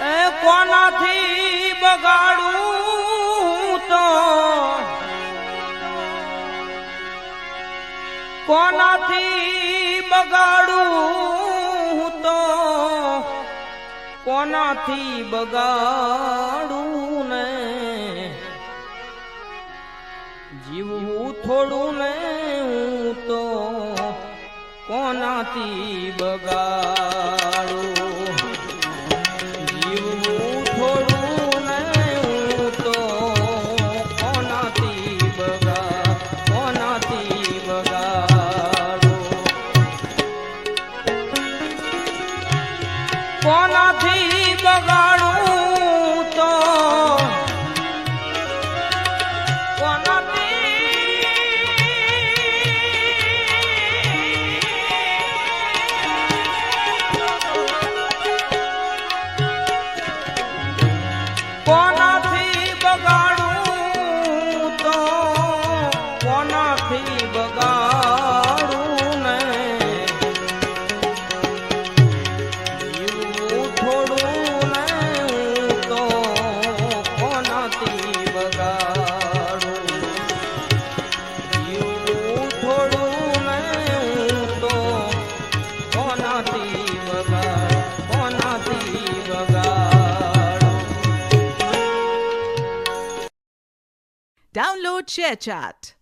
એ કોનાથી બગાડું તો કોનાથી બગાડું તો કોનાથી બગાડું ને જીવવું થોડું ને હું તો કોનાથી બગાડું જીવવું થોડું ને હું તો કોનાથી બગાડું કોનાથી બગાડું તો કોનાથી બગાડું તો કોનાથી બગાડું ને જીવવું થોડું ને હું તો કોનાથી બગાડું જીવવું થોડું ને હું તો કોનાથી બગાડું. Download ShareChat.